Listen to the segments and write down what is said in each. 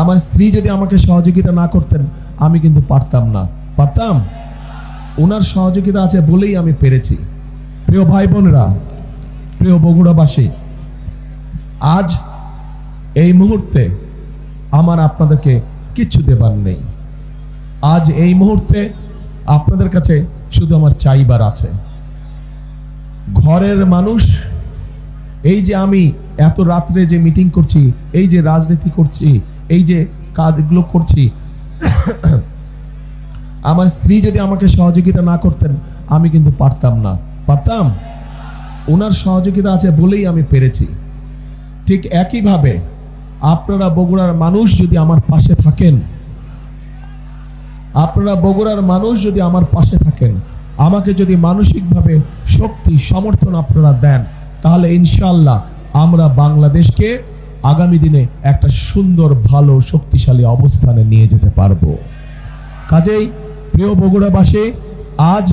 আমার স্ত্রী যদি আমাকে সহযোগিতা না করতেন আমি কিন্তু পারতাম না। পারতাম? ওনার সহযোগিতা আছে বলেই আমি পেরেছি। প্রিয় ভাই বোনেরা, প্রিয় বগুড়াবাসী, আজ এই মুহূর্তে আমার আপনাদেরকে কিচ্ছু দেবার নেই। আজ এই মুহূর্তে আপনাদের কাছে শুধু আমার চাইবার আছে। ঘরের মানুষ, এই যে আমি এত রাত্রে যে মিটিং করছি, এই যে রাজনীতি করছি, এই যে কাজগুলো করছি, আমার স্ত্রী যদি আমাকে সহযোগিতা না করতেন আমি কিন্তু পারতাম না। পারতাম? ওনার সহযোগিতা আছে বলেই আমি পেরেছি। ঠিক একইভাবে আপনারা বগুড়ার মানুষ যদি আমার পাশে থাকেন, আপনারা বগুড়ার মানুষ যদি আমার পাশে থাকেন, আমাকে যদি মানসিকভাবে শক্তি সমর্থন আপনারা দেন, তাহলে ইনশাআল্লাহ আমরা বাংলাদেশকে আগামী দিনে একটা সুন্দর ভালো শক্তিশালী অবস্থানে নিয়ে যেতে পারবো। কাজেই প্রিয় বগুড়াবাসী, আজ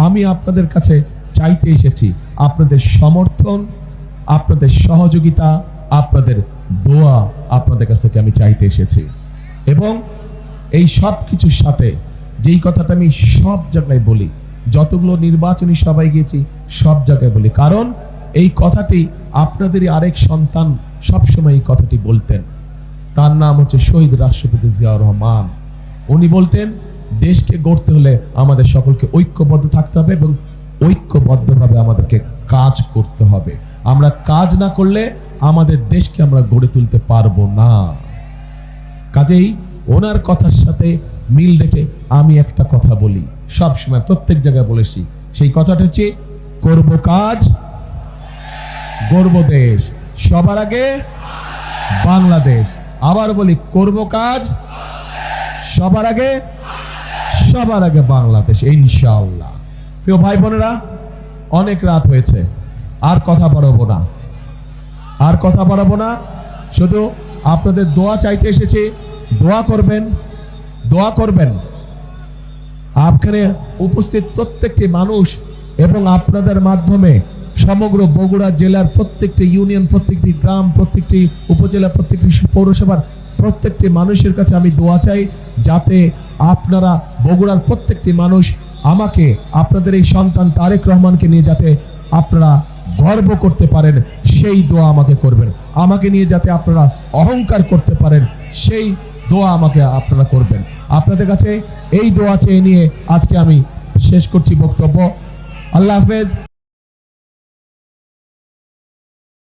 আমি আপনাদের কাছে চাইতে এসেছি আপনাদের সমর্থন, আপনাদের সহযোগিতা, আপনাদের দোয়া আপনাদের কাছ থেকে আমি চাইতে এসেছি। এবং এই সব কিছুর সাথে যেই কথাটা আমি সব জায়গায় বলি, যতগুলো নির্বাচনী সভায় গিয়েছি সব জায়গায় বলি, কারণ এই কথাটি আপনাদেরই আরেক সন্তান সবসময় এই কথাটি বলতেন। তার নাম হচ্ছে শহীদ রাষ্ট্রপতি জিয়াউর রহমান। উনি বলতেন, দেশকে গড়তে হলে আমাদের সকলকে ঐক্যবদ্ধ থাকতে হবে এবং ঐক্যবদ্ধভাবে আমাদেরকে কাজ করতে হবে। আমরা কাজ না করলে আমাদের দেশকে আমরা গড়ে তুলতে পারবো না। কাজেই ওনার কথার সাথে মিল রেখে আমি একটা কথা বলি, সব সময় প্রত্যেক জায়গায় বলেছি, সেই কথাটা হচ্ছে করব কাজ, গড়ব দেশ, সবার আগে বাংলাদেশ। আবার বলি, করব কাজ, সবার আগে বাংলাদেশ, ইনশাআল্লাহ। প্রিয় ভাই বোনেরা, অনেক রাত হয়েছে, আর কথা বাড়াবো না, শুধু আপনাদের দোয়া চাইতে এসেছি। দোয়া করবেন আপনারা উপস্থিত প্রত্যেকটি মানুষ এবং আপনাদের মাধ্যমে সমগ্র বগুড়া জেলার প্রত্যেকটি ইউনিয়ন, প্রত্যেকটি গ্রাম, প্রত্যেকটি উপজেলা, প্রত্যেকটি পৌরসভার প্রত্যেকটি মানুষের কাছে আমি দোয়া চাই, যাতে আপনারা বগুড়ার প্রত্যেকটি মানুষ আমাকে, আপনাদের এই সন্তান তারেক রহমানকে নিয়ে যাতে আপনারা গর্ব করতে পারেন, সেই দোয়া আমাকে করবেন। আমাকে নিয়ে যাতে আপনারা অহংকার করতে পারেন, সেই দোয়া আমাকে আপনারা করবেন। আপনাদের কাছে এই দোয়া চেয়ে নিয়ে আজকে আমি শেষ করছি বক্তব্য। আল্লাহ হাফেজ।